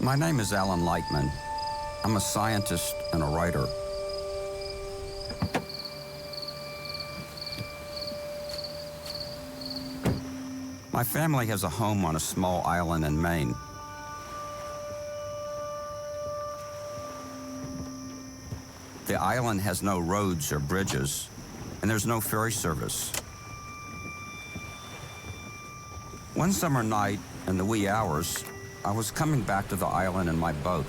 My name is Alan Lightman. I'm a scientist and a writer. My family has a home on a small island in Maine. The island has no roads or bridges, and there's no ferry service. One summer night, in the wee hours, I was coming back to the island in my boat.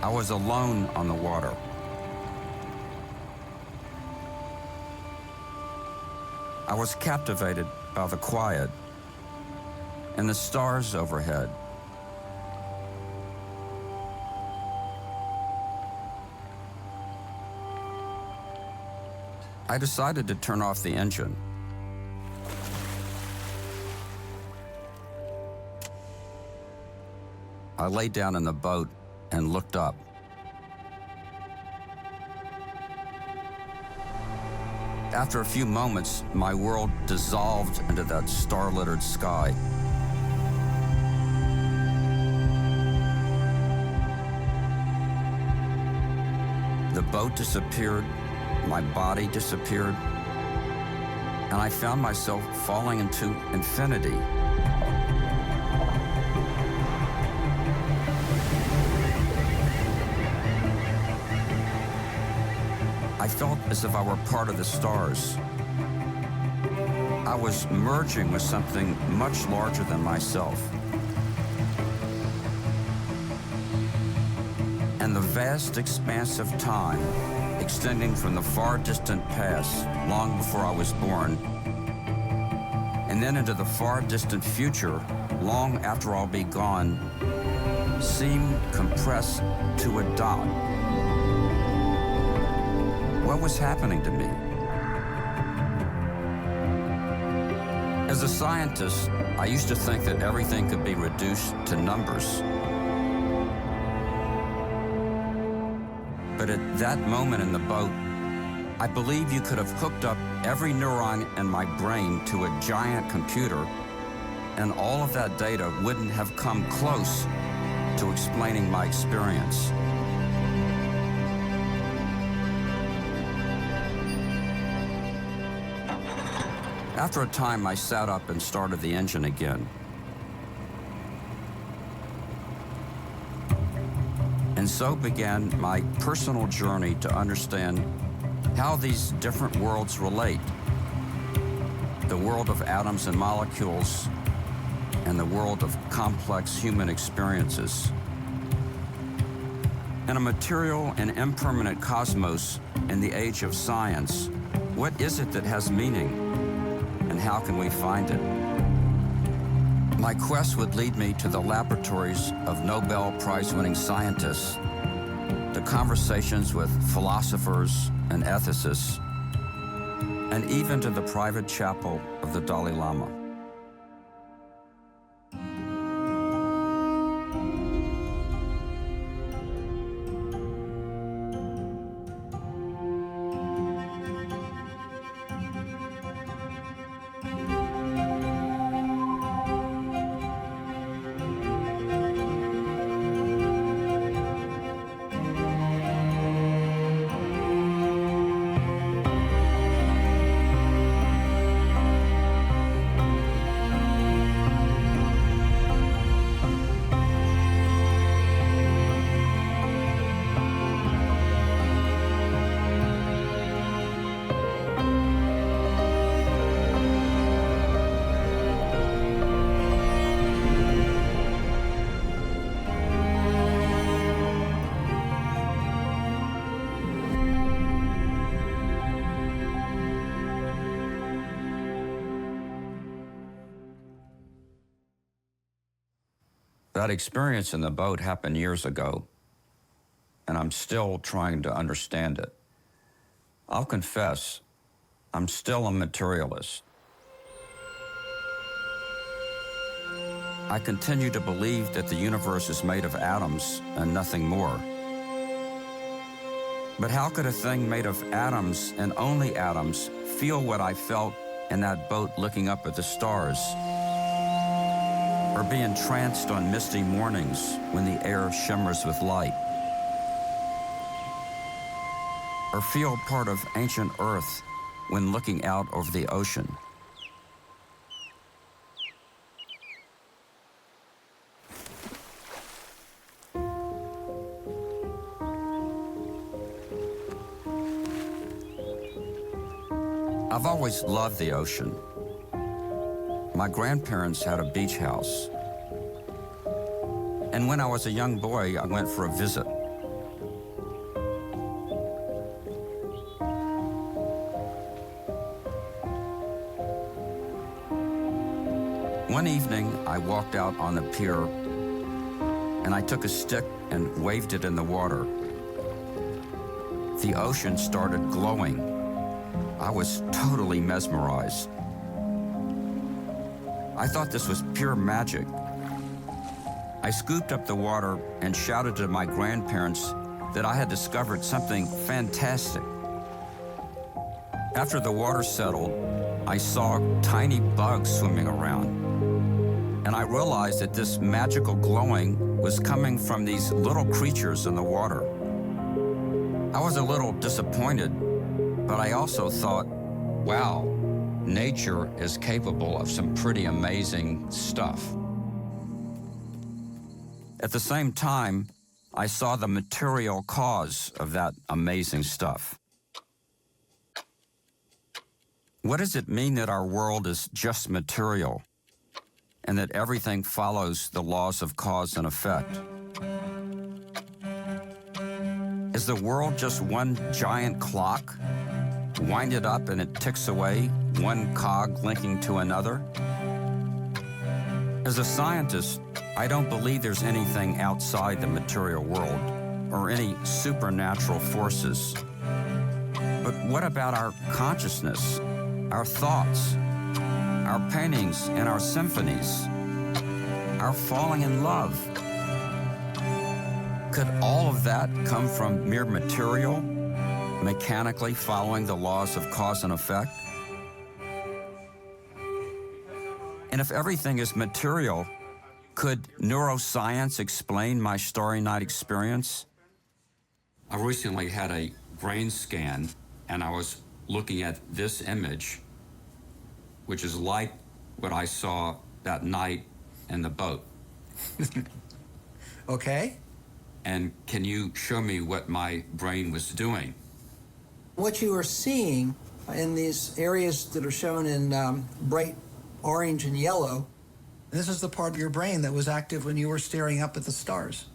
I was alone on the water. I was captivated by the quiet and the stars overhead. I decided to turn off the engine. I lay down in the boat and looked up. After a few moments, my world dissolved into that star-littered sky. The boat disappeared, my body disappeared, and I found myself falling into infinity. I felt as if I were part of the stars. I was merging with something much larger than myself. And the vast expanse of time, extending from the far distant past, long before I was born, and then into the far distant future, long after I'll be gone, seemed compressed to a dot. What was happening to me? As a scientist, I used to think that everything could be reduced to numbers. But at that moment in the boat, I believe you could have hooked up every neuron in my brain to a giant computer, and all of that data wouldn't have come close to explaining my experience. After a time, I sat up and started the engine again. And so began my personal journey to understand how these different worlds relate. The world of atoms and molecules, and the world of complex human experiences. In a material and impermanent cosmos in the age of science, what is it that has meaning? And how can we find it? My quest would lead me to the laboratories of Nobel Prize-winning scientists, to conversations with philosophers and ethicists, and even to the private chapel of the Dalai Lama. That experience in the boat happened years ago, and I'm still trying to understand it. I'll confess, I'm still a materialist. I continue to believe that the universe is made of atoms and nothing more. But how could a thing made of atoms and only atoms feel what I felt in that boat looking up at the stars? or be entranced on misty mornings when the air shimmers with light, or feel part of ancient Earth when looking out over the ocean. I've always loved the ocean. My grandparents had a beach house. And when I was a young boy, I went for a visit. One evening, I walked out on the pier and I took a stick and waved it in the water. The ocean started glowing. I was totally mesmerized. I thought this was pure magic. I scooped up the water and shouted to my grandparents that I had discovered something fantastic. After the water settled, I saw tiny bugs swimming around. And I realized that this magical glowing was coming from these little creatures in the water. I was a little disappointed, but I also thought, wow, nature is capable of some pretty amazing stuff. At the same time, I saw the material cause of that amazing stuff. What does it mean that our world is just material and that everything follows the laws of cause and effect? Is the world just one giant clock? Wind it up and it ticks away, one cog linking to another? As a scientist, I don't believe there's anything outside the material world or any supernatural forces. But what about our consciousness, our thoughts, our paintings and our symphonies, our falling in love? Could all of that come from mere material, mechanically following the laws of cause and effect? And if everything is material, could neuroscience explain my Starry Night experience? I recently had a brain scan, and I was looking at this image, which is like what I saw that night in the boat. Okay. And can you show me what my brain was doing? What you are seeing in these areas that are shown in bright orange and yellow, this is the part of your brain that was active when you were staring up at the stars.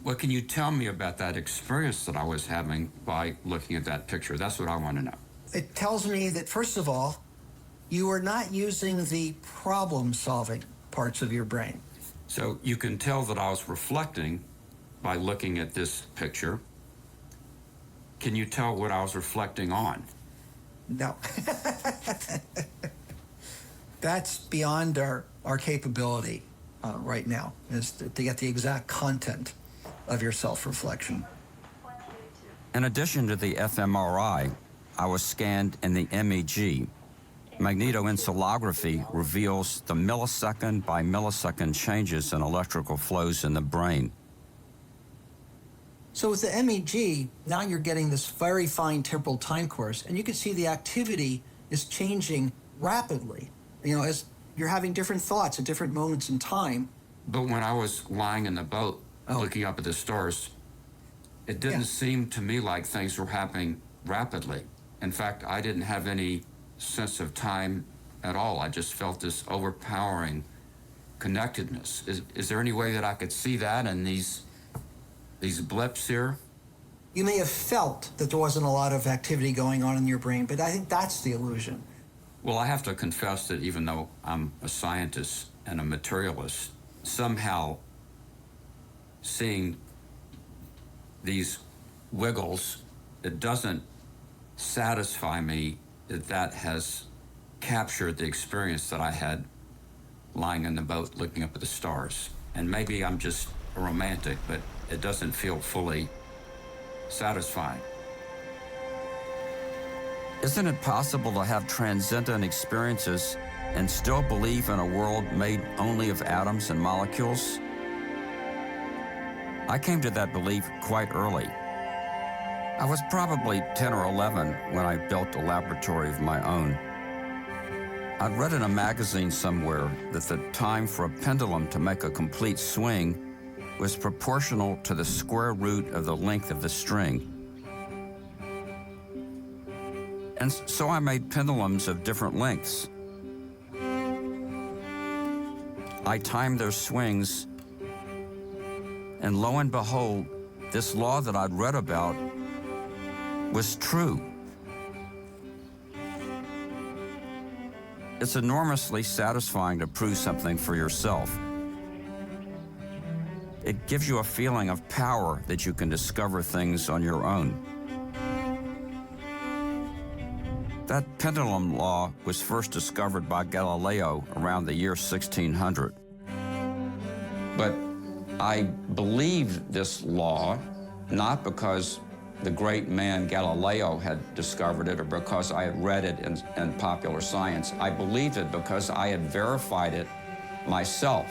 What can you tell me about that experience that I was having by looking at that picture? That's what I want to know. It tells me that, first of all, you are not using the problem-solving parts of your brain. So you can tell that I was reflecting by looking at this picture. Can you tell what I was reflecting on? No. That's beyond our capability right now, is to get the exact content of your self-reflection. In addition to the fMRI, I was scanned in the MEG. Magnetoencephalography reveals the millisecond by millisecond changes in electrical flows in the brain. So with the MEG, now you're getting this very fine temporal time course, and you can see the activity is changing rapidly, as you're having different thoughts at different moments in time. But when I was lying in the boat, looking up at the stars, it didn't seem to me like things were happening rapidly. In fact, I didn't have any sense of time at all. I just felt this overpowering connectedness. Is there any way that I could see that in these blips here? You may have felt that there wasn't a lot of activity going on in your brain, but I think that's the illusion. Well, I have to confess that even though I'm a scientist and a materialist, somehow seeing these wiggles, it doesn't satisfy me that that has captured the experience that I had lying in the boat looking up at the stars. And maybe I'm just a romantic, but it doesn't feel fully satisfying. Isn't it possible to have transcendent experiences and still believe in a world made only of atoms and molecules? I came to that belief quite early. I was probably 10 or 11 when I built a laboratory of my own. I'd read in a magazine somewhere that the time for a pendulum to make a complete swing was proportional to the square root of the length of the string. And so I made pendulums of different lengths. I timed their swings, and lo and behold, this law that I'd read about was true. It's enormously satisfying to prove something for yourself. It gives you a feeling of power that you can discover things on your own. That pendulum law was first discovered by Galileo around the year 1600. But I believed this law not because the great man Galileo had discovered it or because I had read it in popular science. I believed it because I had verified it myself.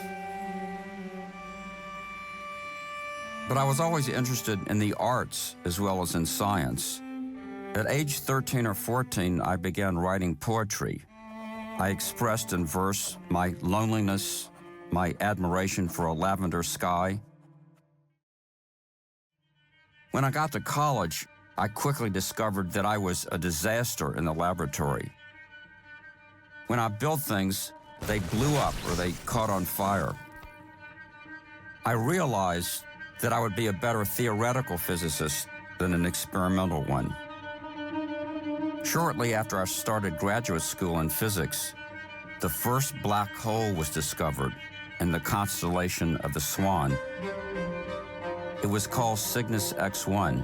But I was always interested in the arts as well as in science. At age 13 or 14, I began writing poetry. I expressed in verse my loneliness, my admiration for a lavender sky. When I got to college, I quickly discovered that I was a disaster in the laboratory. When I built things, they blew up or they caught on fire. I realized that I would be a better theoretical physicist than an experimental one. Shortly after I started graduate school in physics, the first black hole was discovered in the constellation of the Swan. It was called Cygnus X1.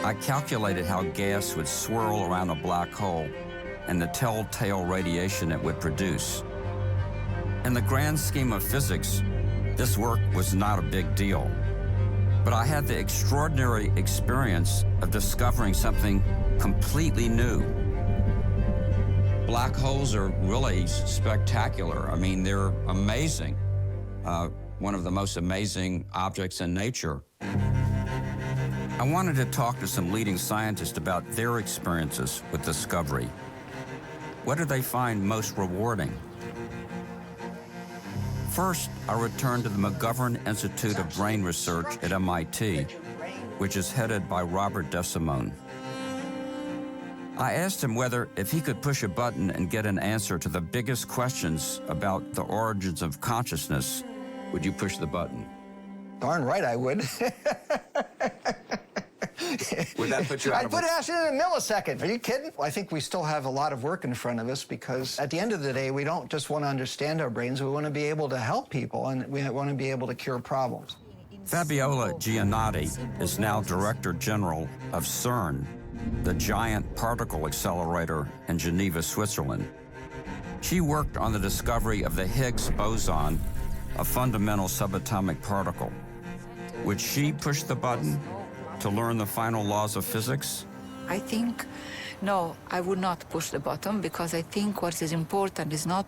I calculated how gas would swirl around a black hole and the telltale radiation it would produce. In the grand scheme of physics, this work was not a big deal. But I had the extraordinary experience of discovering something completely new. Black holes are really spectacular. I mean, they're amazing. One of the most amazing objects in nature. I wanted to talk to some leading scientists about their experiences with discovery. What did they find most rewarding? First, I returned to the McGovern Institute of Brain Research at MIT, which is headed by Robert DeSimone. I asked him whether, if he could push a button and get an answer to the biggest questions about the origins of consciousness, would you push the button? Darn right I would. Would that put you out I'd put it in a millisecond. Are you kidding? I think we still have a lot of work in front of us because at the end of the day, we don't just want to understand our brains, we want to be able to help people and we want to be able to cure problems. Fabiola Giannotti is now Director General of CERN, the giant particle accelerator in Geneva, Switzerland. She worked on the discovery of the Higgs boson, a fundamental subatomic particle. Would she push the button to learn the final laws of physics? I think, no, I would not push the button because I think what is important is not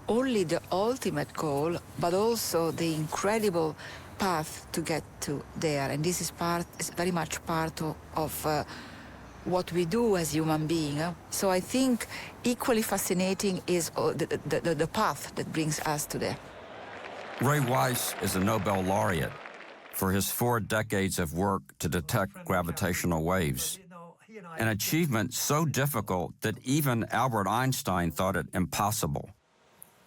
only the ultimate goal, but also the incredible path to get to there. And this is very much part of what we do as human beings. So I think equally fascinating is the path that brings us to there. Ray Weiss is a Nobel laureate for his 4 decades of work to detect gravitational waves, an achievement so difficult that even Albert Einstein thought it impossible.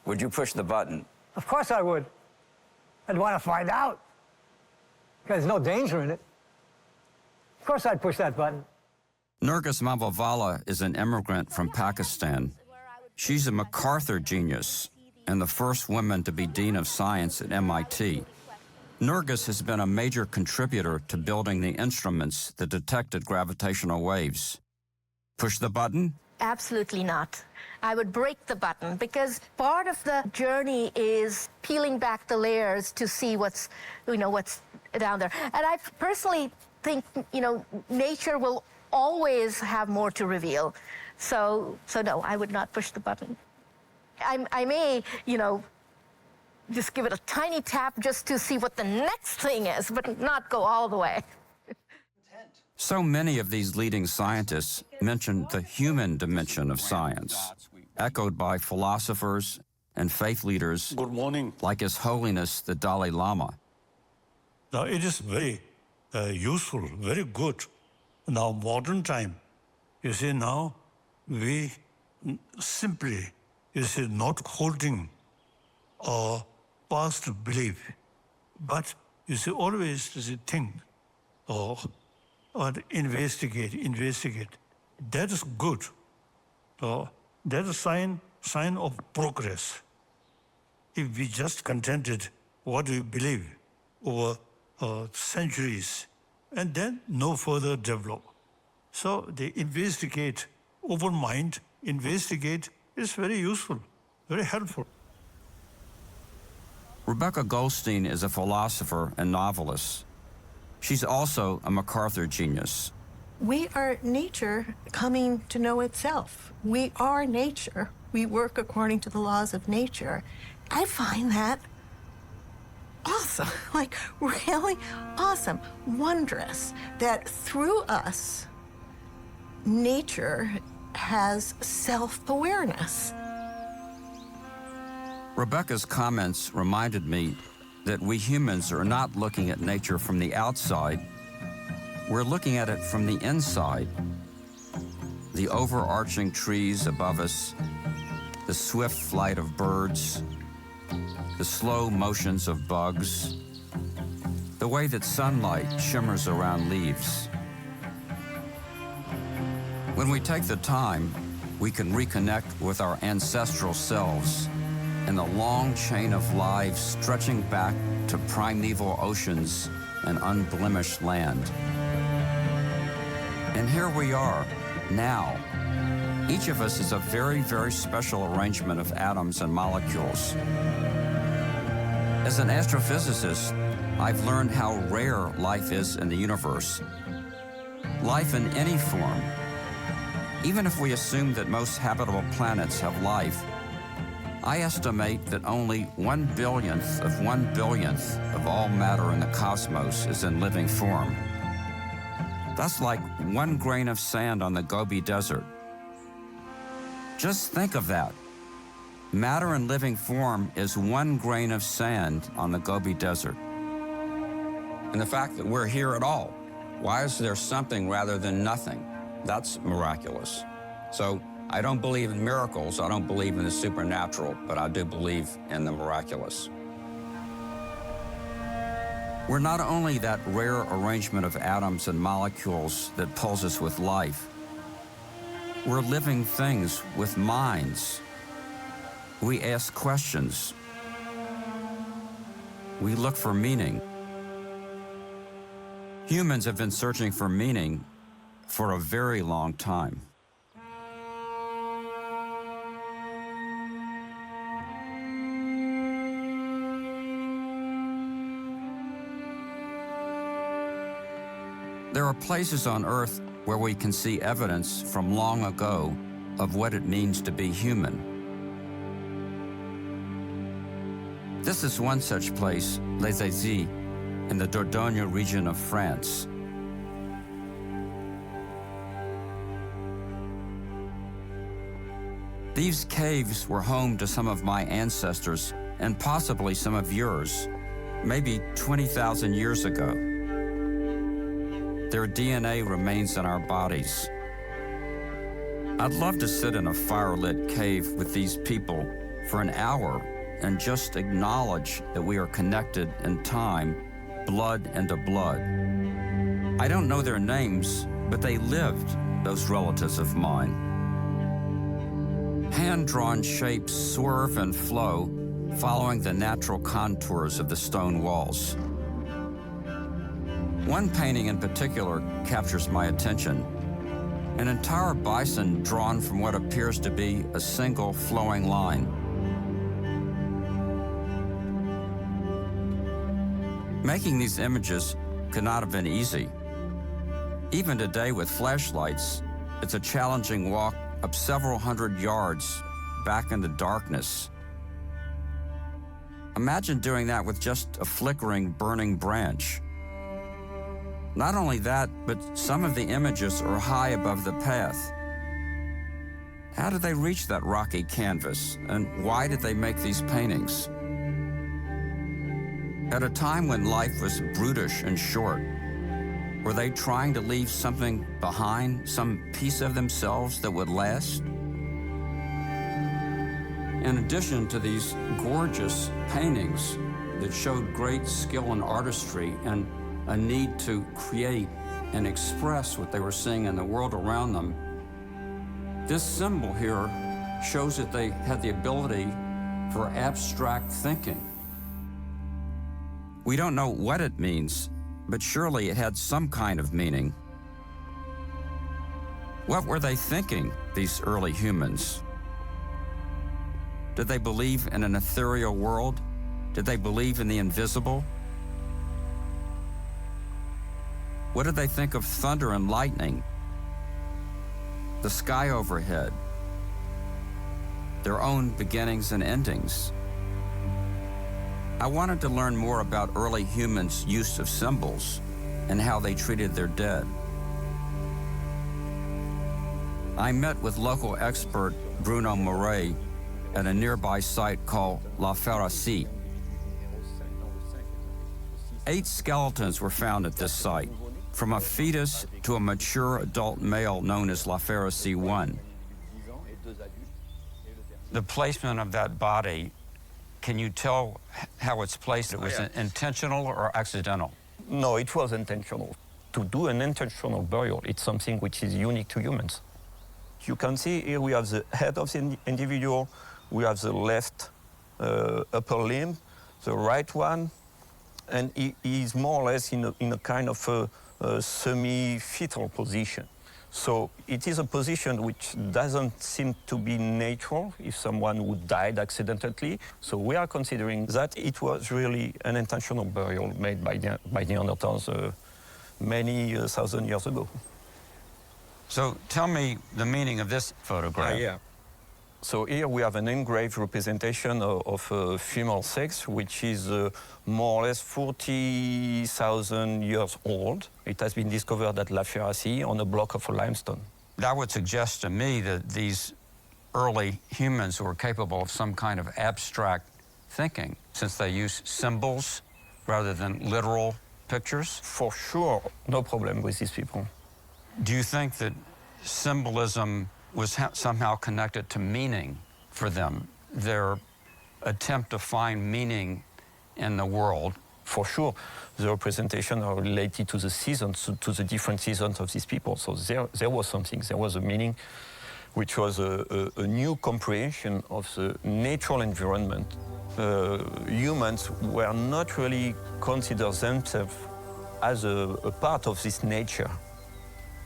Would you push the button? Of course I would. I'd want to find out, because there's no danger in it. Of course I'd push that button. Nergis Mavlvala is an immigrant from Pakistan. She's a MacArthur genius and the first woman to be Dean of Science at MIT. Nergis has been a major contributor to building the instruments that detected gravitational waves. Push the button? Absolutely not. I would break the button because part of the journey is peeling back the layers to see what's down there. And I personally think, nature will always have more to reveal. So no, I would not push the button. I may, just give it a tiny tap just to see what the next thing is, but not go all the way. So many of these leading scientists mention the human dimension of science, echoed by philosophers and faith leaders. Good morning. Like His Holiness the Dalai Lama. Now, it is very useful, very good. Now, modern time, you see, now we simply, not holding a past belief, but always think or investigate. That is good. That is a sign of progress. If we just contented what we believe over centuries, and then no further develop. So they investigate, open mind, investigate is very useful, very helpful. Rebecca Goldstein is a philosopher and novelist. She's also a MacArthur genius. We are nature coming to know itself. We are nature. We work according to the laws of nature. I find that awesome, like really awesome, wondrous, that through us, nature has self-awareness. Rebecca's comments reminded me that we humans are not looking at nature from the outside. We're looking at it from the inside. The overarching trees above us, the swift flight of birds, the slow motions of bugs, the way that sunlight shimmers around leaves. When we take the time, we can reconnect with our ancestral selves and the long chain of lives stretching back to primeval oceans and unblemished land. And here we are, now. Each of us is a very, very special arrangement of atoms and molecules. As an astrophysicist, I've learned how rare life is in the universe. Life in any form. Even if we assume that most habitable planets have life, I estimate that only 1/billionth of 1/billionth of all matter in the cosmos is in living form. That's like 1 grain of sand on the Gobi Desert. Just think of that. Matter in living form is 1 grain of sand on the Gobi Desert. And the fact that we're here at all, why is there something rather than nothing? That's miraculous. So I don't believe in miracles, I don't believe in the supernatural, but I do believe in the miraculous. We're not only that rare arrangement of atoms and molecules that pulls us with life. We're living things with minds. We ask questions. We look for meaning. Humans have been searching for meaning for a very long time. There are places on Earth where we can see evidence from long ago of what it means to be human. This is one such place, Les Aisies, in the Dordogne region of France. These caves were home to some of my ancestors and possibly some of yours, maybe 20,000 years ago. Their DNA remains in our bodies. I'd love to sit in a fire-lit cave with these people for an hour and just acknowledge that we are connected in time, blood into blood. I don't know their names, but they lived, those relatives of mine. Hand-drawn shapes swerve and flow, following the natural contours of the stone walls. One painting in particular captures my attention. An entire bison drawn from what appears to be a single flowing line. Making these images could not have been easy. Even today with flashlights, it's a challenging walk up several hundred yards back into darkness. Imagine doing that with just a flickering, burning branch. Not only that, but some of the images are high above the path. How did they reach that rocky canvas, and why did they make these paintings? At a time when life was brutish and short, were they trying to leave something behind, some piece of themselves that would last? In addition to these gorgeous paintings that showed great skill and artistry and a need to create and express what they were seeing in the world around them, this symbol here shows that they had the ability for abstract thinking. We don't know what it means, but surely it had some kind of meaning. What were they thinking, these early humans? Did they believe in an ethereal world? Did they believe in the invisible? What did they think of thunder and lightning? The sky overhead? Their own beginnings and endings? I wanted to learn more about early humans' use of symbols and how they treated their dead. I met with local expert Bruno Moret at a nearby site called La Ferracie. 8 skeletons were found at this site, from a fetus to a mature adult male known as La Ferracie 1. The placement of that body, can you tell how it's placed? It was intentional or accidental? No, it was intentional. To do an intentional burial, it's something which is unique to humans. You can see here we have the head of the individual, we have the left upper limb, the right one, and he is more or less in a kind of a semi-fetal position. So it is a position which doesn't seem to be natural if someone would died accidentally. So we are considering that it was really an intentional burial made by Neanderthals many thousand years ago. So tell me the meaning of this photograph. Yeah. So here we have an engraved representation of female sex, which is more or less 40,000 years old. It has been discovered at La Ferracie on a block of limestone. That would suggest to me that these early humans were capable of some kind of abstract thinking, since they use symbols rather than literal pictures. For sure, no problem with these people. Do you think that symbolism was somehow connected to meaning for them, their attempt to find meaning in the world? For sure, the representations are related to the seasons, to the different seasons of these people. So there was something, there was a meaning, which was a new comprehension of the natural environment. Humans were not really considered themselves as a part of this nature.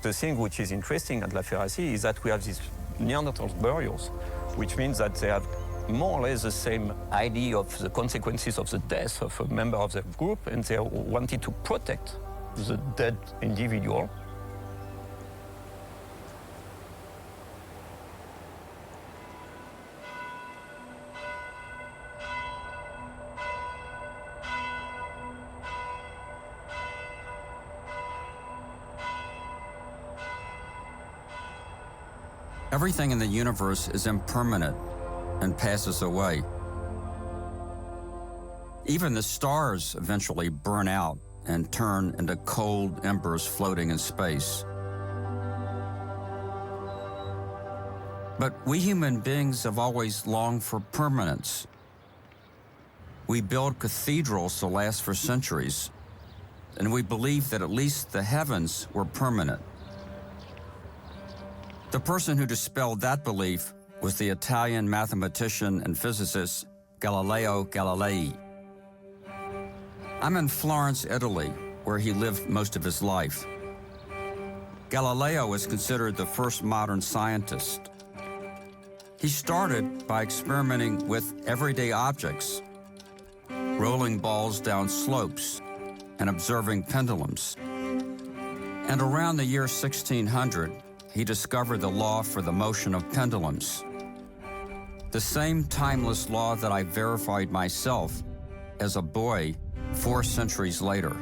The thing which is interesting at La Ferracie is that we have these Neanderthal burials, which means that they have more or less the same idea of the consequences of the death of a member of the group, and they wanted to protect the dead individual. Everything in the universe is impermanent and passes away. Even the stars eventually burn out and turn into cold embers floating in space. But we human beings have always longed for permanence. We build cathedrals to last for centuries, and we believe that at least the heavens were permanent. The person who dispelled that belief was the Italian mathematician and physicist Galileo Galilei. I'm in Florence, Italy, where he lived most of his life. Galileo is considered the first modern scientist. He started by experimenting with everyday objects, rolling balls down slopes and observing pendulums. And around the year 1600, he discovered the law for the motion of pendulums. The same timeless law that I verified myself as a boy 4 centuries later.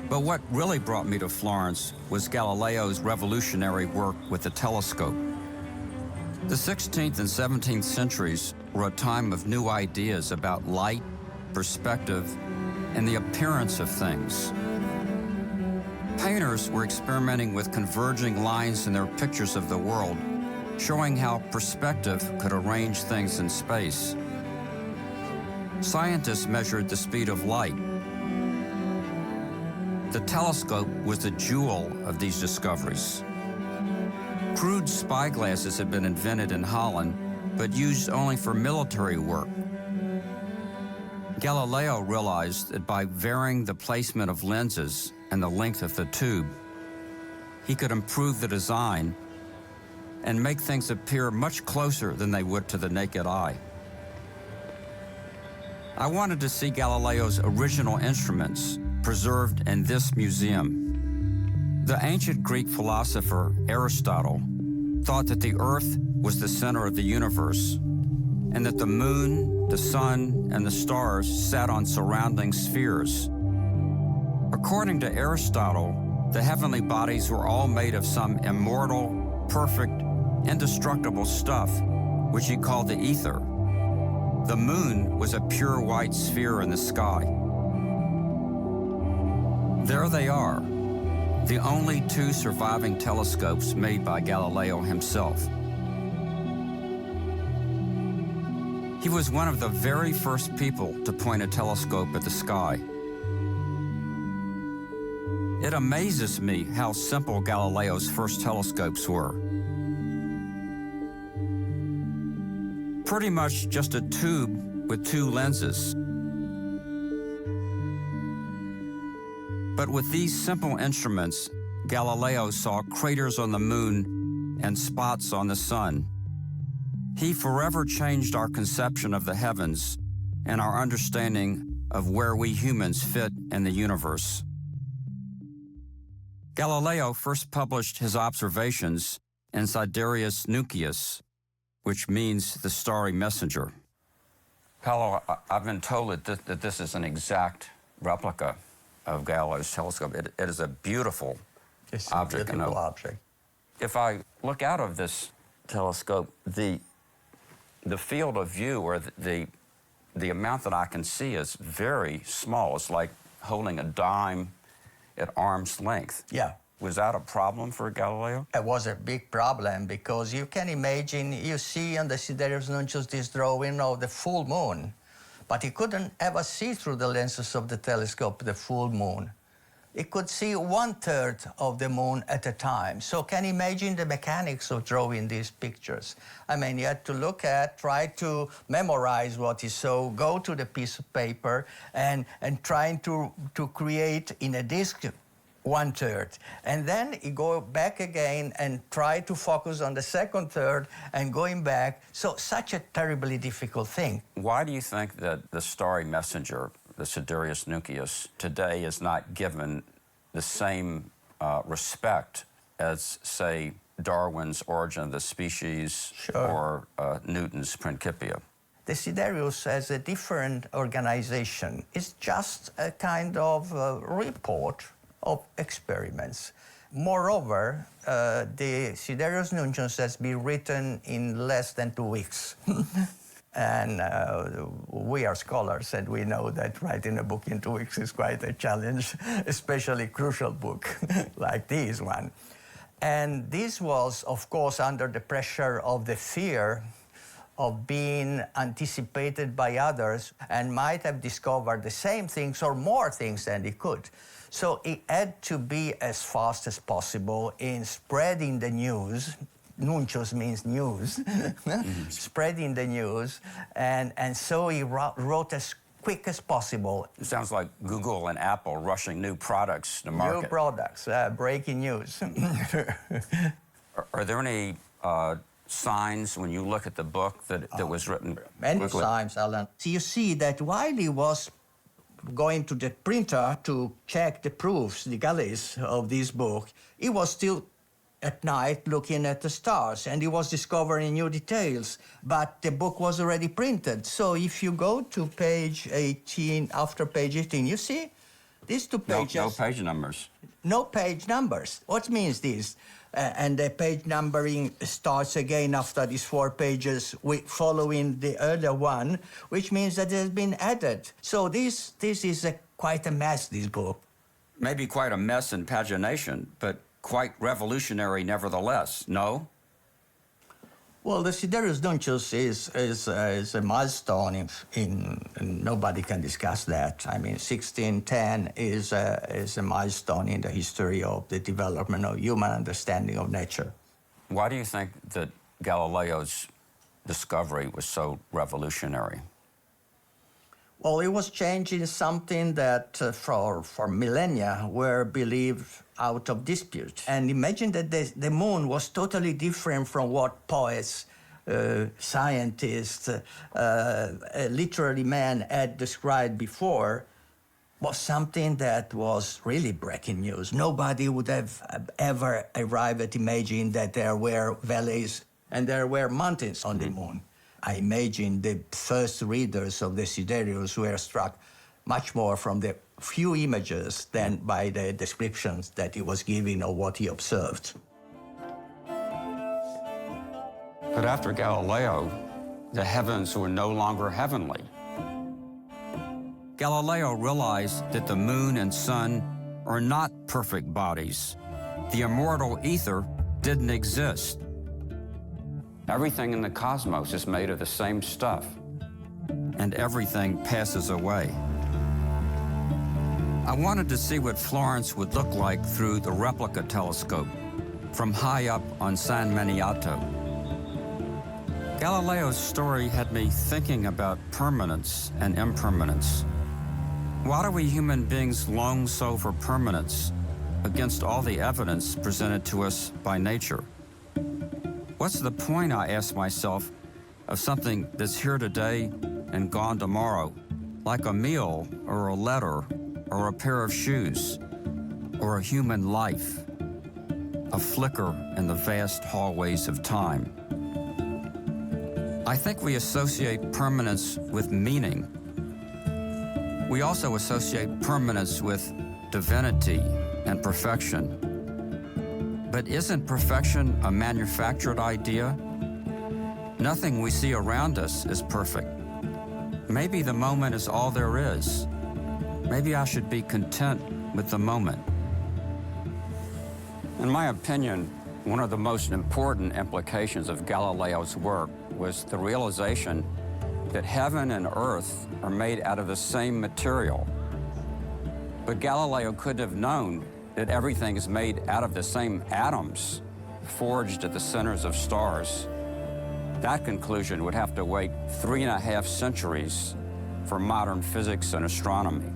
But what really brought me to Florence was Galileo's revolutionary work with the telescope. The 16th and 17th centuries were a time of new ideas about light, perspective, and the appearance of things. Painters were experimenting with converging lines in their pictures of the world, showing how perspective could arrange things in space. Scientists measured the speed of light. The telescope was the jewel of these discoveries. Crude spyglasses had been invented in Holland, but used only for military work. Galileo realized that by varying the placement of lenses and the length of the tube, he could improve the design and make things appear much closer than they would to the naked eye. I wanted to see Galileo's original instruments preserved in this museum. The ancient Greek philosopher Aristotle thought that the Earth was the center of the universe, and that the moon, the sun, and the stars sat on surrounding spheres. According to Aristotle, the heavenly bodies were all made of some immortal, perfect, indestructible stuff, which he called the ether. The moon was a pure white sphere in the sky. There they are, the only 2 surviving telescopes made by Galileo himself. He was one of the very first people to point a telescope at the sky. It amazes me how simple Galileo's first telescopes were. Pretty much just a tube with 2 lenses. But with these simple instruments, Galileo saw craters on the moon and spots on the sun. He forever changed our conception of the heavens and our understanding of where we humans fit in the universe. Galileo first published his observations in Sidereus Nuncius, which means the starry messenger. Paolo, I've been told that this is an exact replica of Galileo's telescope. It is a beautiful object. Beautiful object. If I look out of this telescope, the field of view, or the amount that I can see, is very small. It's like holding a dime at arm's length. Yeah. Was that a problem for Galileo? It was a big problem, because you can imagine, you see on the Sidereus Nuncius this drawing of the full moon, but he couldn't ever see through the lenses of the telescope the full moon. He could see 1/3 of the moon at a time. So can you imagine the mechanics of drawing these pictures? I mean, you had to look at, try to memorize what he saw, go to the piece of paper, and trying to create in a disk 1/3. And then you go back again and try to focus on the second third and going back. So such a terribly difficult thing. Why do you think that the starry messenger, the Sidereus Nuncius, today is not given the same respect as, say, Darwin's Origin of the Species, Sure. or Newton's Principia? The Sidereus has a different organization. It's just a kind of report of experiments. Moreover, the Sidereus Nuncius has been written in less than 2 weeks. And we are scholars, and we know that writing a book in 2 weeks is quite a challenge, especially a crucial book like this one. And this was, of course, under the pressure of the fear of being anticipated by others and might have discovered the same things or more things than he could. So he had to be as fast as possible in spreading the news. Nuncius means news, spreading the news, and so he wrote as quick as possible. It sounds like Google and Apple rushing new products to market. New products, breaking news. Are there any signs when you look at the book that was written Many quickly? signs, Alan. So you see that while he was going to the printer to check the proofs, the galleys of this book, he was still at night looking at the stars, and he was discovering new details, but the book was already printed. So if you go to page 18, after page 18, you see these two pages. No page numbers. No page numbers. What means this? And the page numbering starts again after these 4 pages following the earlier one, which means that it has been added. So this is quite a mess, this book. Maybe quite a mess in pagination, but quite revolutionary nevertheless, no? Well, the Sidereus Nuncius is a milestone and nobody can discuss that. I mean, 1610 is a milestone in the history of the development of human understanding of nature. Why do you think that Galileo's discovery was so revolutionary? Well, it was changing something that for millennia were believed out of dispute. And imagine that the moon was totally different from what poets, scientists, literary men had described before, was something that was really breaking news. Nobody would have ever arrived at imagining that there were valleys and there were mountains on the moon. I imagine the first readers of the Sidereus were struck much more from the few images than by the descriptions that he was giving of what he observed. But after Galileo, the heavens were no longer heavenly. Galileo realized that the moon and sun are not perfect bodies. The immortal ether didn't exist. Everything in the cosmos is made of the same stuff, and everything passes away. I wanted to see what Florence would look like through the replica telescope from high up on San Miniato. Galileo's story had me thinking about permanence and impermanence. Why do we human beings long so for permanence against all the evidence presented to us by nature? What's the point, I ask myself, of something that's here today and gone tomorrow, like a meal or a letter or a pair of shoes or a human life, a flicker in the vast hallways of time? I think we associate permanence with meaning. We also associate permanence with divinity and perfection. But isn't perfection a manufactured idea? Nothing we see around us is perfect. Maybe the moment is all there is. Maybe I should be content with the moment. In my opinion, one of the most important implications of Galileo's work was the realization that heaven and earth are made out of the same material. But Galileo couldn't have known that everything is made out of the same atoms forged at the centers of stars. That conclusion would have to wait 3.5 centuries for modern physics and astronomy.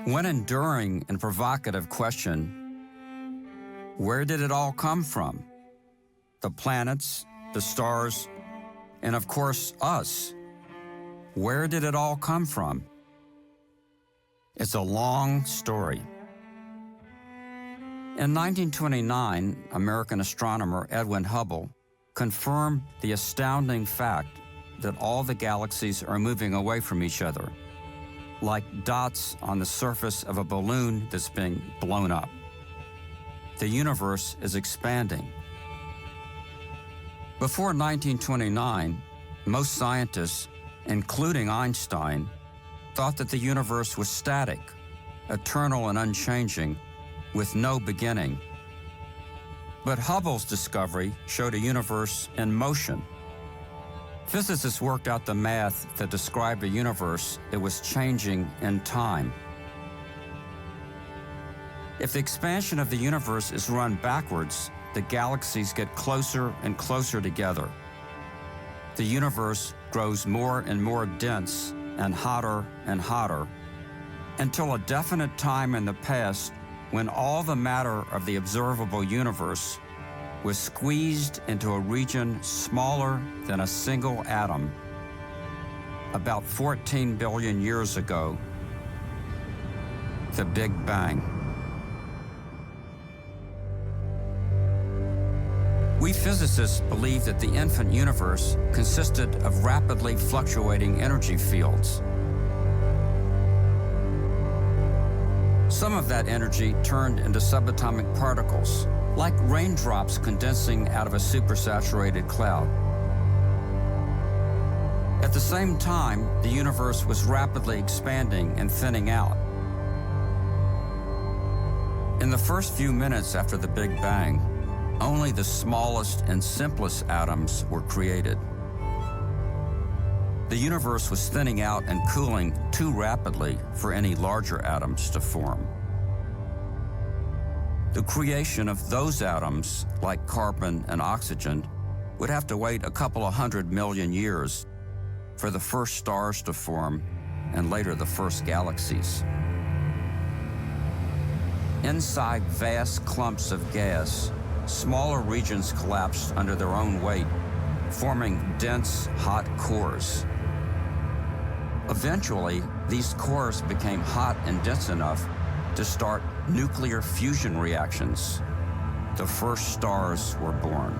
One enduring and provocative question: where did it all come from? The planets, the stars, and of course, us. Where did it all come from? It's a long story. In 1929, American astronomer Edwin Hubble confirmed the astounding fact that all the galaxies are moving away from each other, like dots on the surface of a balloon that's being blown up. The universe is expanding. Before 1929, most scientists, including Einstein, thought that the universe was static, eternal and unchanging, with no beginning. But Hubble's discovery showed a universe in motion. Physicists worked out the math that described a universe that was changing in time. If the expansion of the universe is run backwards, the galaxies get closer and closer together. The universe grows more and more dense and hotter, until a definite time in the past, when all the matter of the observable universe was squeezed into a region smaller than a single atom, about 14 billion years ago, the Big Bang. We physicists believe that the infant universe consisted of rapidly fluctuating energy fields. Some of that energy turned into subatomic particles, like raindrops condensing out of a supersaturated cloud. At the same time, the universe was rapidly expanding and thinning out. In the first few minutes after the Big Bang, only the smallest and simplest atoms were created. The universe was thinning out and cooling too rapidly for any larger atoms to form. The creation of those atoms, like carbon and oxygen, would have to wait a couple of 100 million years for the first stars to form and later the first galaxies. Inside vast clumps of gas, smaller regions collapsed under their own weight, forming dense, hot cores. Eventually, these cores became hot and dense enough to start nuclear fusion reactions. The first stars were born.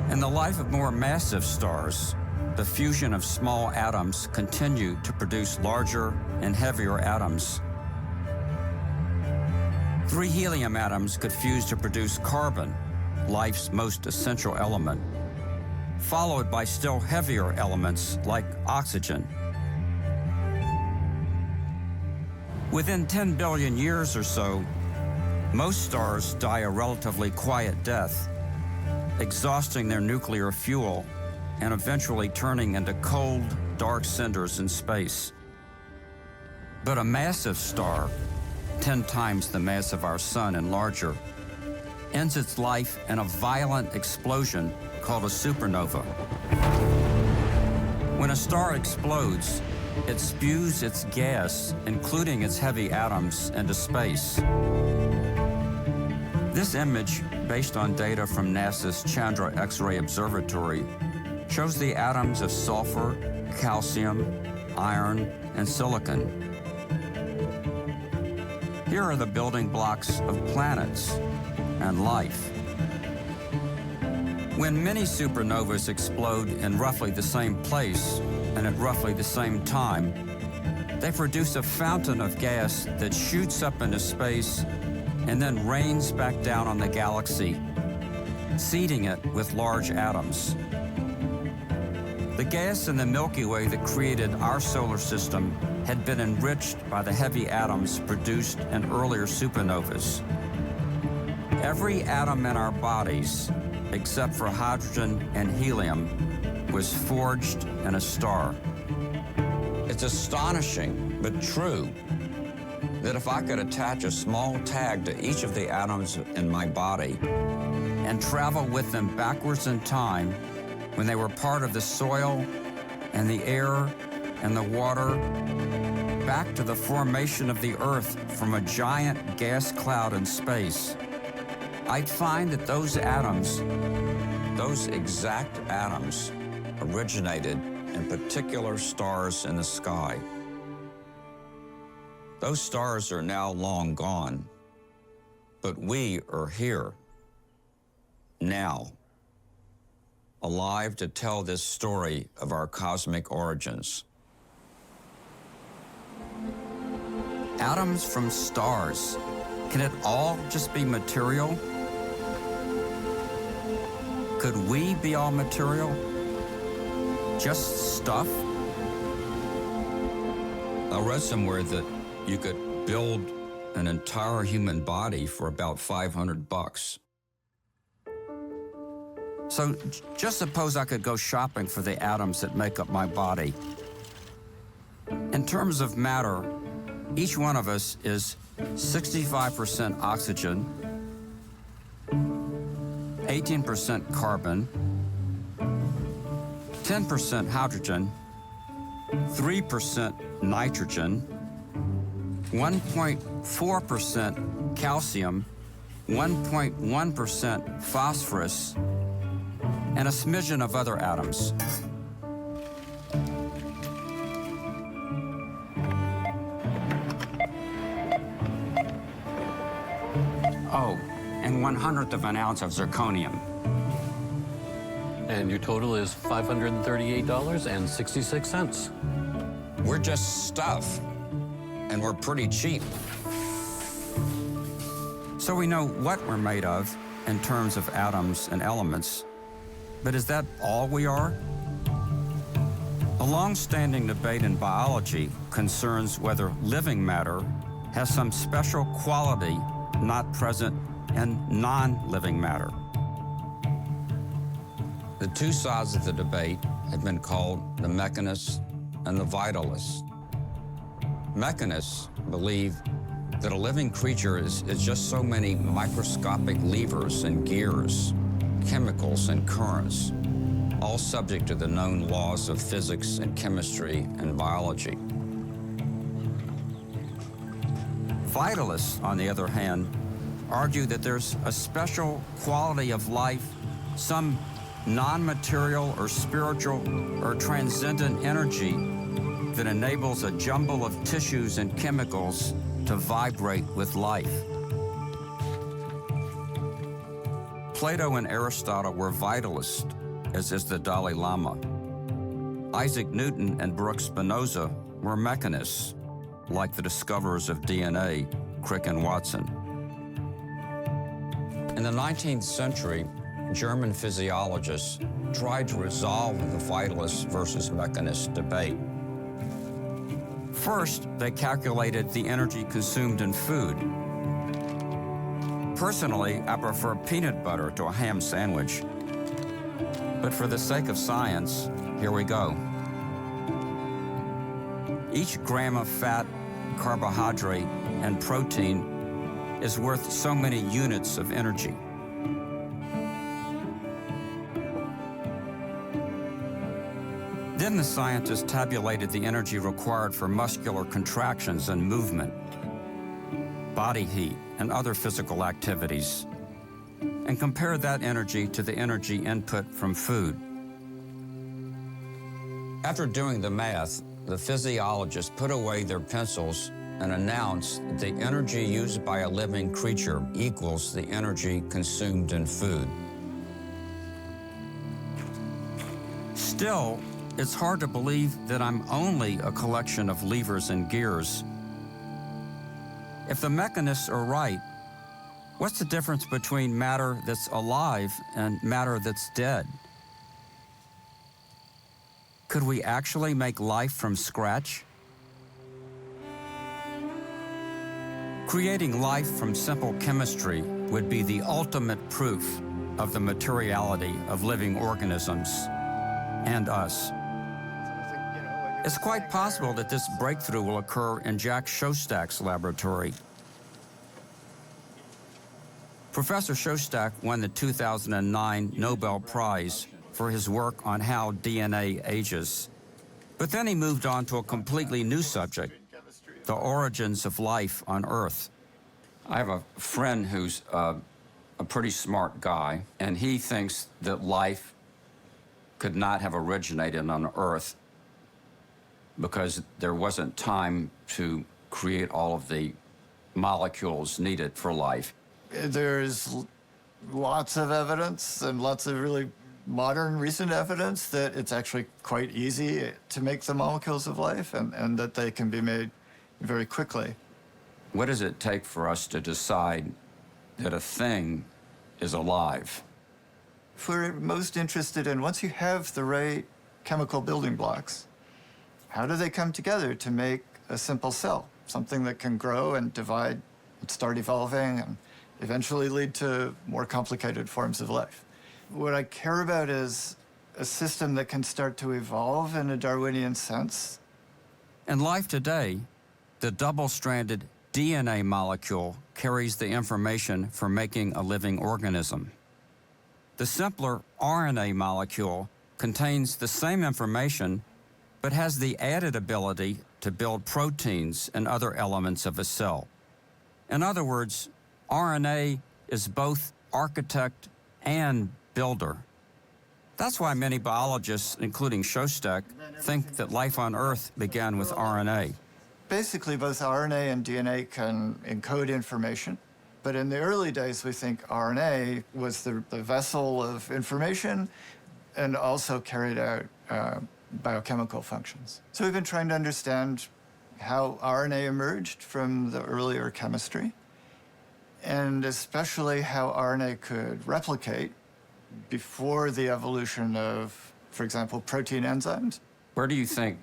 In the life of more massive stars, the fusion of small atoms continued to produce larger and heavier atoms. 3 helium atoms could fuse to produce carbon, life's most essential element, followed by still heavier elements like oxygen. Within 10 billion years or so, most stars die a relatively quiet death, exhausting their nuclear fuel and eventually turning into cold, dark cinders in space. But a massive star, 10 times the mass of our sun and larger, ends its life in a violent explosion called a supernova. When a star explodes, it spews its gas, including its heavy atoms, into space. This image, based on data from NASA's Chandra X-ray Observatory, shows the atoms of sulfur, calcium, iron, and silicon. Here are the building blocks of planets and life. When many supernovas explode in roughly the same place and at roughly the same time, they produce a fountain of gas that shoots up into space and then rains back down on the galaxy, seeding it with large atoms. The gas in the Milky Way that created our solar system had been enriched by the heavy atoms produced in earlier supernovas. Every atom in our bodies, except for hydrogen and helium, was forged in a star. It's astonishing, but true, that if I could attach a small tag to each of the atoms in my body and travel with them backwards in time when they were part of the soil and the air and the water, back to the formation of the Earth from a giant gas cloud in space, I'd find that those atoms, those exact atoms, originated in particular stars in the sky. Those stars are now long gone, but we are here, now, alive to tell this story of our cosmic origins. Atoms from stars, can it all just be material? Could we be all material? Just stuff? I read somewhere that you could build an entire human body for about $500. So just suppose I could go shopping for the atoms that make up my body. In terms of matter, each one of us is 65% oxygen, 18% carbon, 10% hydrogen, 3% nitrogen, 1.4% calcium, 1.1% phosphorus, and a smidgen of other atoms. Oh, and 1/100th of an ounce of zirconium. And your total is $538.66. We're just stuff, and we're pretty cheap. So we know what we're made of in terms of atoms and elements, but is that all we are? A long-standing debate in biology concerns whether living matter has some special quality not present in non-living matter. The two sides of the debate have been called the mechanists and the vitalists. Mechanists believe that a living creature is just so many microscopic levers and gears, chemicals and currents, all subject to the known laws of physics and chemistry and biology. Vitalists, on the other hand, argue that there's a special quality of life, some non-material or spiritual or transcendent energy that enables a jumble of tissues and chemicals to vibrate with life. Plato and Aristotle were vitalists, as is the Dalai Lama. Isaac Newton and Brooks Spinoza were mechanists, like the discoverers of DNA, Crick and Watson. In the 19th century, German physiologists tried to resolve the vitalist versus mechanist debate. First, they calculated the energy consumed in food. Personally, I prefer peanut butter to a ham sandwich. But for the sake of science, here we go. Each gram of fat, carbohydrate, and protein is worth so many units of energy. Then the scientists tabulated the energy required for muscular contractions and movement, body heat, and other physical activities, and compared that energy to the energy input from food. After doing the math, the physiologists put away their pencils and announced that the energy used by a living creature equals the energy consumed in food. Still, it's hard to believe that I'm only a collection of levers and gears. If the mechanists are right, what's the difference between matter that's alive and matter that's dead? Could we actually make life from scratch? Creating life from simple chemistry would be the ultimate proof of the materiality of living organisms and us. It's quite possible that this breakthrough will occur in Jack Szostak's laboratory. Professor Szostak won the 2009 Nobel Prize for his work on how DNA ages. But then he moved on to a completely new subject, the origins of life on Earth. I have a friend who's a pretty smart guy, and he thinks that life could not have originated on Earth because there wasn't time to create all of the molecules needed for life. There's lots of evidence and lots of really modern recent evidence that it's actually quite easy to make the molecules of life and that they can be made very quickly. What does it take for us to decide that a thing is alive? If we're most interested in, once you have the right chemical building blocks, how do they come together to make a simple cell? Something that can grow and divide and start evolving and eventually lead to more complicated forms of life. What I care about is a system that can start to evolve in a Darwinian sense. In life today, the double-stranded DNA molecule carries the information for making a living organism. The simpler RNA molecule contains the same information, but has the added ability to build proteins and other elements of a cell. In other words, RNA is both architect and builder. That's why many biologists, including Shostak, think that life on Earth began with RNA. Basically, both RNA and DNA can encode information. But in the early days, we think RNA was the vessel of information and also carried out biochemical functions. So we've been trying to understand how RNA emerged from the earlier chemistry, and especially how RNA could replicate before the evolution of, for example, protein enzymes. Where do you think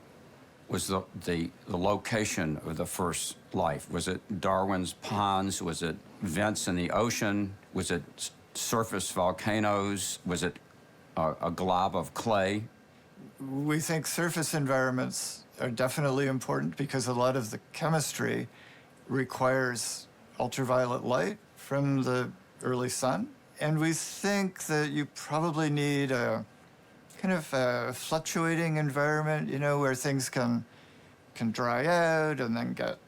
was the location of the first life? Was it Darwin's ponds? Was it vents in the ocean? Was it surface volcanoes? Was it a glob of clay? We think surface environments are definitely important because a lot of the chemistry requires ultraviolet light from the early sun. And we think that you probably need a kind of a fluctuating environment, you know, where things can dry out and then get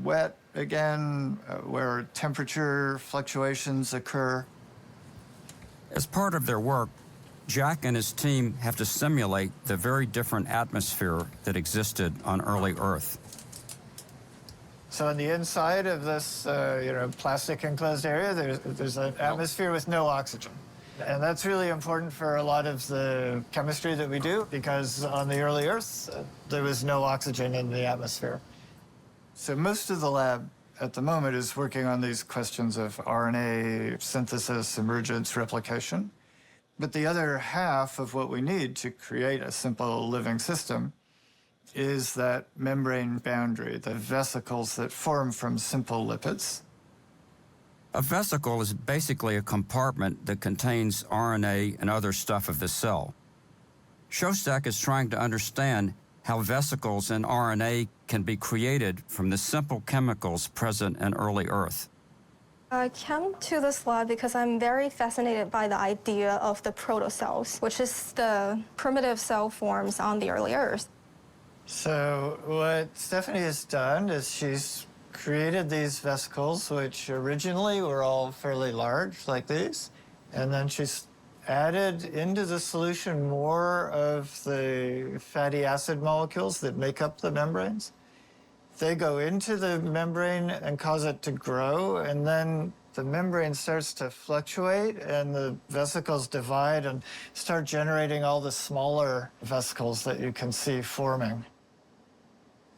wet again, where temperature fluctuations occur. As part of their work, Jack and his team have to simulate the very different atmosphere that existed on early Earth. So on the inside of this, plastic enclosed area, there's an atmosphere with no oxygen. And that's really important for a lot of the chemistry that we do, because on the early Earth, there was no oxygen in the atmosphere. So most of the lab at the moment is working on these questions of RNA synthesis, emergence, replication. But the other half of what we need to create a simple living system is that membrane boundary, the vesicles that form from simple lipids. A vesicle is basically a compartment that contains RNA and other stuff of the cell. Shostak is trying to understand how vesicles and RNA can be created from the simple chemicals present in early Earth. I came to this lab because I'm very fascinated by the idea of the protocells, which is the primitive cell forms on the early Earth. So what Stephanie has done is she's created these vesicles, which originally were all fairly large, like these, and then she's added into the solution more of the fatty acid molecules that make up the membranes. They go into the membrane and cause it to grow, and then the membrane starts to fluctuate, and the vesicles divide and start generating all the smaller vesicles that you can see forming.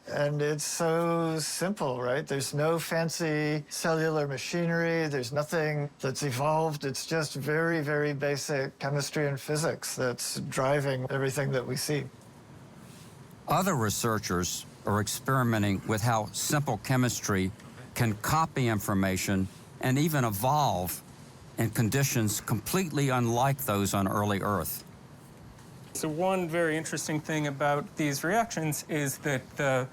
And it's so simple, right? There's no fancy cellular machinery. There's nothing that's evolved. It's just very, very basic chemistry and physics that's driving everything that we see. Other researchers are experimenting with how simple chemistry can copy information and even evolve in conditions completely unlike those on early Earth. So one very interesting thing about these reactions is that the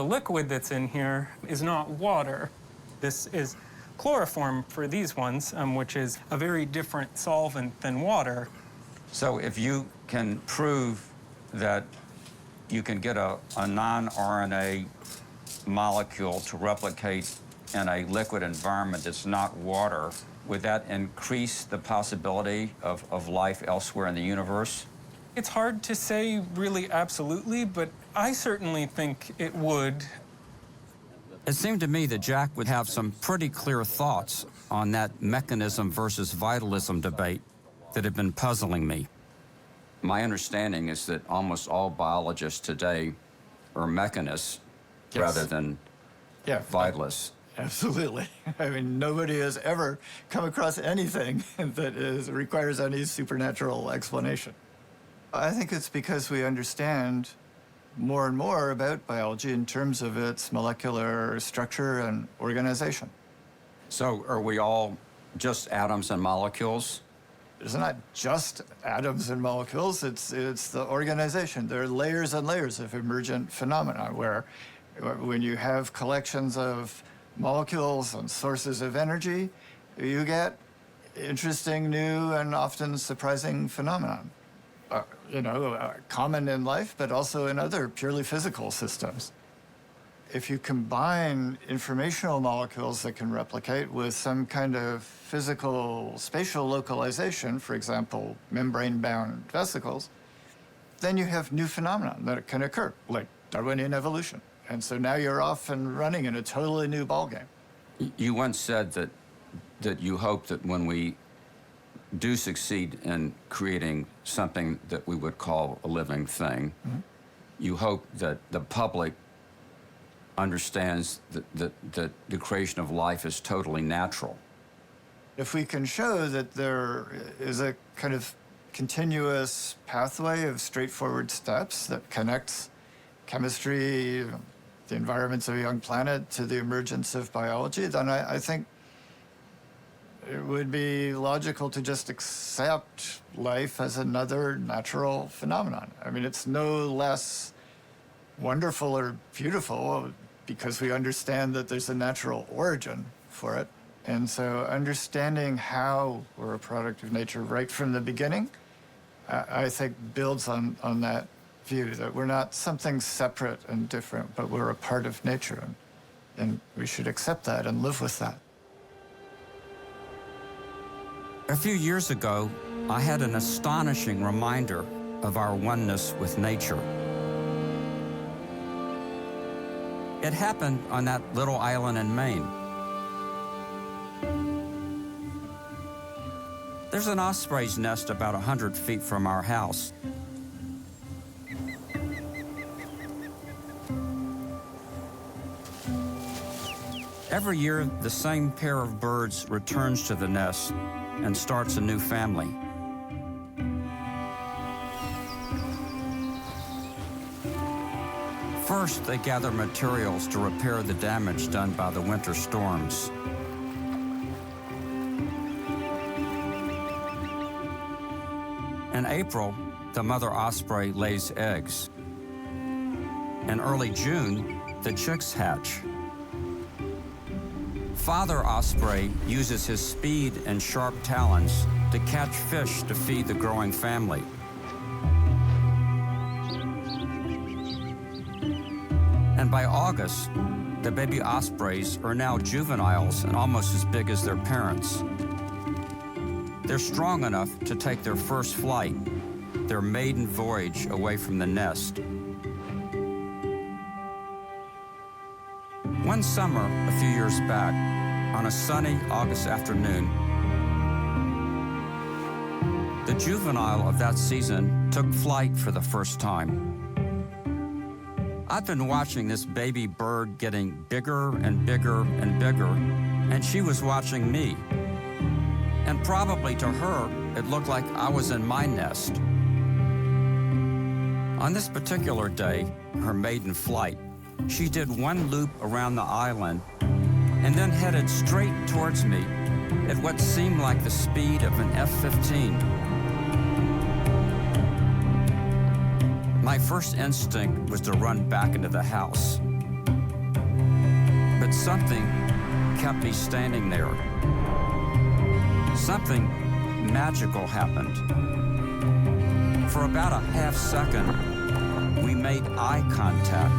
liquid that's in here is not water. This is chloroform for these ones, which is a very different solvent than water. So if you can prove that you can get a non-RNA molecule to replicate in a liquid environment that's not water, would that increase the possibility of life elsewhere in the universe? It's hard to say really absolutely, but I certainly think it would. It seemed to me that Jack would have some pretty clear thoughts on that mechanism versus vitalism debate that had been puzzling me. My understanding is that almost all biologists today are mechanists rather than vitalists. Absolutely. I mean, nobody has ever come across anything that requires any supernatural explanation. I think it's because we understand more and more about biology in terms of its molecular structure and organization. So are we all just atoms and molecules? It's not just atoms and molecules, it's the organization. There are layers and layers of emergent phenomena where when you have collections of molecules and sources of energy, you get interesting, new, and often surprising phenomena. Common in life, but also in other purely physical systems. if you combine informational molecules that can replicate with some kind of physical spatial localization, for example, membrane-bound vesicles, then you have new phenomena that can occur, like Darwinian evolution. And so now you're off and running in a totally new ballgame. You once said that you hope that when we do succeed in creating something that we would call a living thing, you hope that the public understands that the creation of life is totally natural. If we can show that there is a kind of continuous pathway of straightforward steps that connects chemistry, the environments of a young planet, to the emergence of biology, then I think it would be logical to just accept life as another natural phenomenon. I mean, it's no less wonderful or beautiful because we understand that there's a natural origin for it. And so understanding how we're a product of nature right from the beginning, I think builds on that view that we're not something separate and different, but we're a part of nature. And we should accept that and live with that. A few years ago, I had an astonishing reminder of our oneness with nature. It happened on that little island in Maine. There's an osprey's nest about 100 feet from our house. Every year, the same pair of birds returns to the nest and starts a new family. First, they gather materials to repair the damage done by the winter storms. In April, the mother osprey lays eggs. In early June, the chicks hatch. Father osprey uses his speed and sharp talons to catch fish to feed the growing family. And by August, the baby ospreys are now juveniles and almost as big as their parents. They're strong enough to take their first flight, their maiden voyage away from the nest. One summer, a few years back, on a sunny August afternoon, the juvenile of that season took flight for the first time. I'd been watching this baby bird getting bigger and bigger and bigger, and she was watching me. And probably to her, it looked like I was in my nest. On this particular day, her maiden flight, she did one loop around the island and then headed straight towards me at what seemed like the speed of an F-15. My first instinct was to run back into the house. But something kept me standing there. Something magical happened. For about a half second, we made eye contact.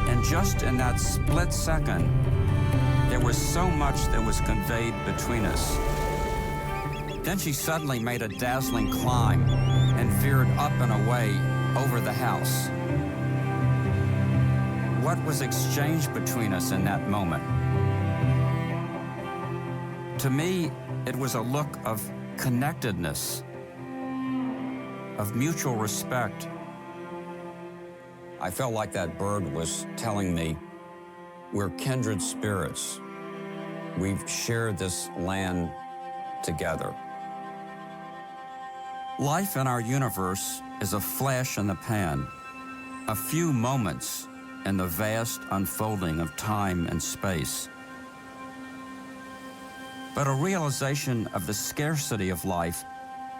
And just in that split second, there was so much that was conveyed between us. Then she suddenly made a dazzling climb and veered up and away over the house. What was exchanged between us in that moment? To me, it was a look of connectedness, of mutual respect. I felt like that bird was telling me, we're kindred spirits. We've shared this land together. Life in our universe is a flash in the pan, a few moments in the vast unfolding of time and space. But a realization of the scarcity of life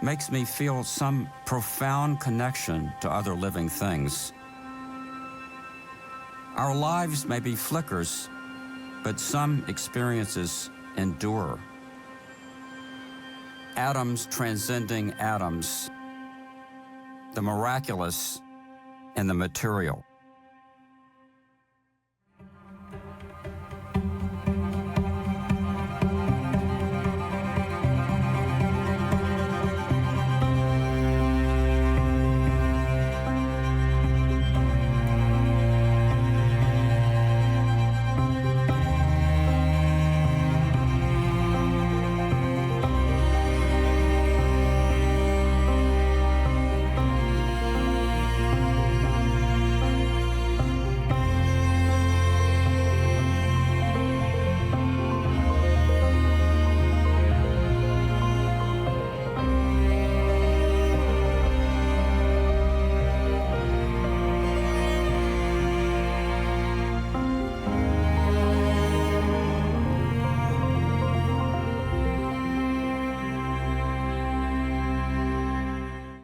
makes me feel some profound connection to other living things. Our lives may be flickers, but some experiences endure. Atoms transcending atoms, the miraculous and the material.